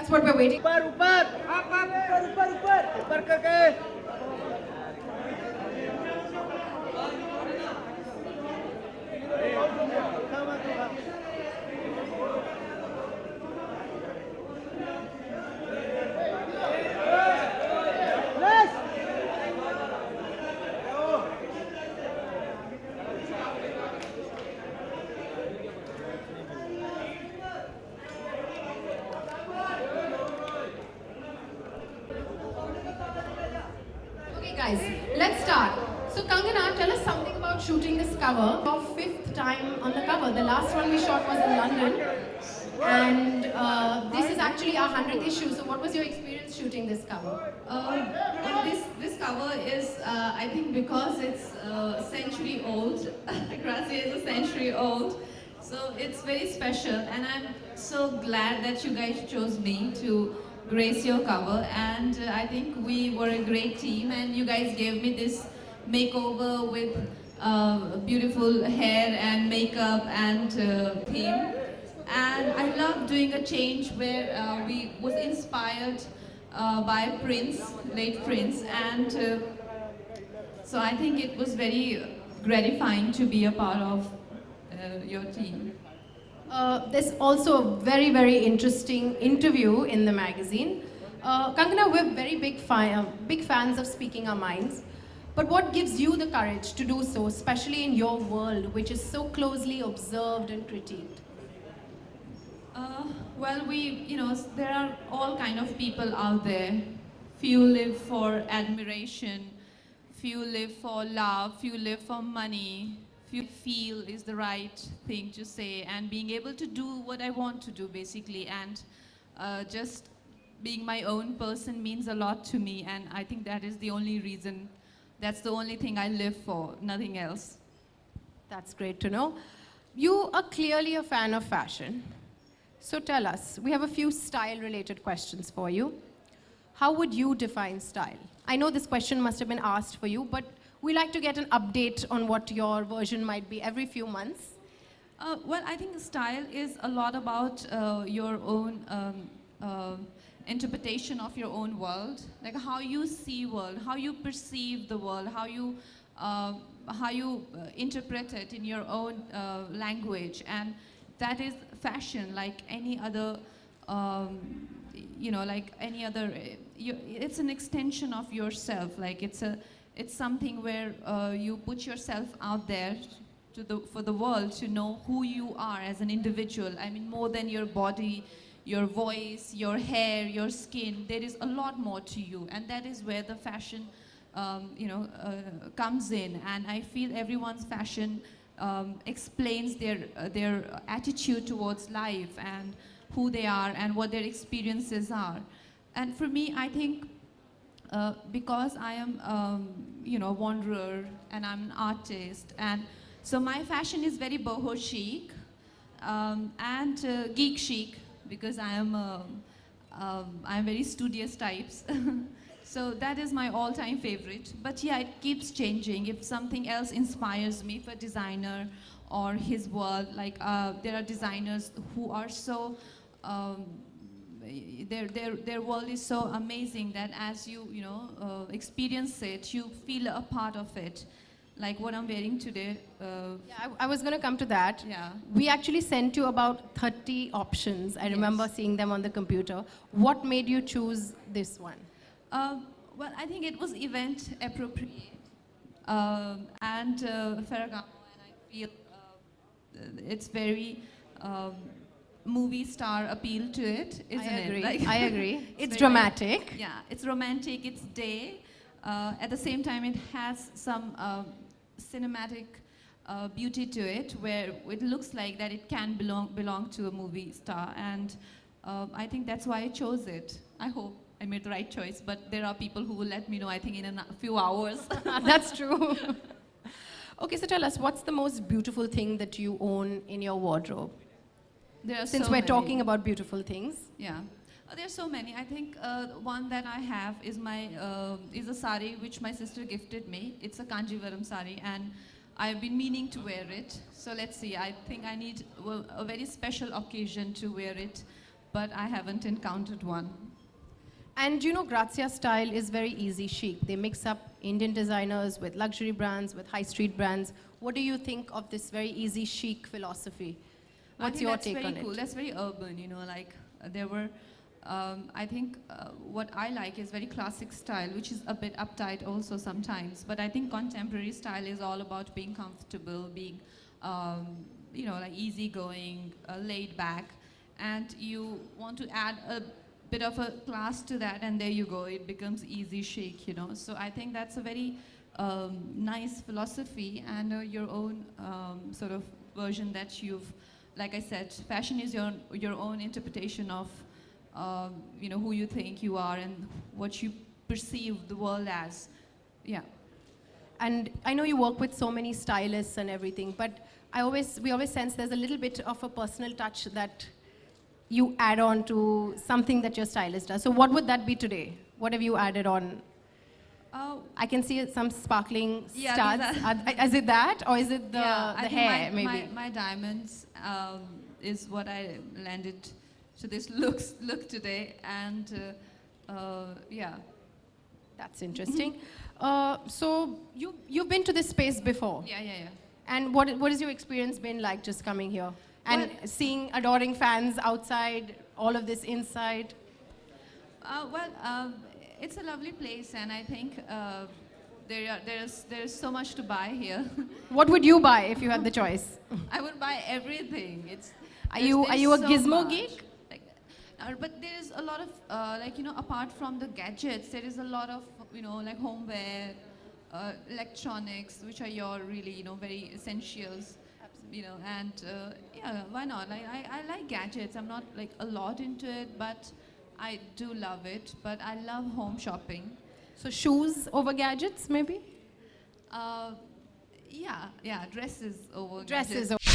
That's what we're waiting. ऊपर ऊपर ऊपर ऊपर ऊपर ऊपर करके Okay, guys, let's start. So, Kangana, tell us something about shooting this cover. Your fifth time on the cover. The last one we shot was in London, and this is actually our 100th issue. So, what was your experience shooting this cover? This cover is, I think, because it's a century old. Gracia is a century old, so it's very special. And I'm so glad that you guys chose me to grace your cover. And I think we were a great team, and you guys gave me this makeover with beautiful hair and makeup and theme. And I love doing a change where we was inspired by Prince, late Prince, and so I think it was very gratifying to be a part of your team. There's also a very, very interesting interview in the magazine. Kangana, we're very big fans of speaking our minds. But what gives you the courage to do so, especially in your world, which is so closely observed and critiqued? Well, there are all kind of people out there. Few live for admiration, few live for love, few live for money, few feel is the right thing to say, and being able to do what I want to do, basically, and just being my own person means a lot to me, and I think that is the only reason, that's the only thing I live for, nothing else. That's great to know. You are clearly a fan of fashion. So tell us, we have a few style-related questions for you. How would you define style? I know this question must have been asked for you, but we like to get an update on what your version might be every few months. Well, I think style is a lot about your own interpretation of your own world, like how you see world, how you perceive the world, how you interpret it in your own language, and that is fashion, like any other, like any other. It's an extension of yourself. Like it's something where you put yourself out there for the world to know who you are as an individual. I mean, more than your body, your voice, your hair, your skin. There is a lot more to you, and that is where the fashion, comes in. And I feel everyone's fashion explains their attitude towards life and who they are and what their experiences are. And for me, I think because I am, a wanderer and I'm an artist, and so my fashion is very boho chic and geek chic, because I am I'm very studious types. So that is my all-time favorite. But yeah, it keeps changing. If something else inspires me, for designer or his world, like there are designers who are so, their world is so amazing that as you experience it, you feel a part of it. Like what I'm wearing today. Yeah, I was going to come to that. Yeah. We actually sent you about 30 options. I remember seeing them on the computer. What made you choose this one? Well, I think it was event appropriate and Ferragamo, and I feel it's very movie star appeal to it, isn't it? Like, I agree. It's dramatic. Yeah, it's romantic, it's day. At the same time, it has some cinematic beauty to it, where it looks like that it can belong to a movie star, and I think that's why I chose it. I hope I made the right choice, but there are people who will let me know, I think, in a few hours. That's true. Okay, so tell us, what's the most beautiful thing that you own in your wardrobe? Since we're talking about beautiful things. Yeah. There's so many. I think one that I have is is a sari which my sister gifted me. It's a Kanjivaram sari, and I've been meaning to wear it. So let's see. I think I need a very special occasion to wear it. but I haven't encountered one. And you know, Grazia style is very easy chic. They mix up Indian designers with luxury brands, with high street brands. What do you think of this very easy chic philosophy? What's your take on That's very cool. it? That's very urban, you know, like there were, I think what I like is very classic style, which is a bit uptight also sometimes. But I think contemporary style is all about being comfortable, being, you know, like easygoing, laid back. And you want to add a bit of a class to that, and there you go, it becomes easy chic, you know. So I think that's a very nice philosophy, and your own sort of version that you've, like I said, fashion is your own interpretation of you know, who you think you are and what you perceive the world as. Yeah. And I know you work with so many stylists and everything, but we always sense there's a little bit of a personal touch that you add on to something that your stylist does. So what would that be today? What have you added on? I can see some sparkling studs. Is it that, or is it the I think hair, maybe? my diamonds is what I landed to this look today, and yeah. That's interesting. So you've been to this space before. Yeah. And what has your experience been like just coming here? And seeing adoring fans outside, all of this inside? It's a lovely place, and I think there's so much to buy here. What would you buy if you had the choice? I would buy everything. Are you a so gizmo much. geek? Like, but there is a lot of like, you know, apart from the gadgets, there is a lot of, you know, like homeware, electronics, which are your really, you know, very essentials. You know, and yeah, why not? Like, I like gadgets. I'm not like a lot into it, but I do love it. But I love home shopping. So shoes over gadgets, maybe? Yeah, dresses over Dresses gadgets.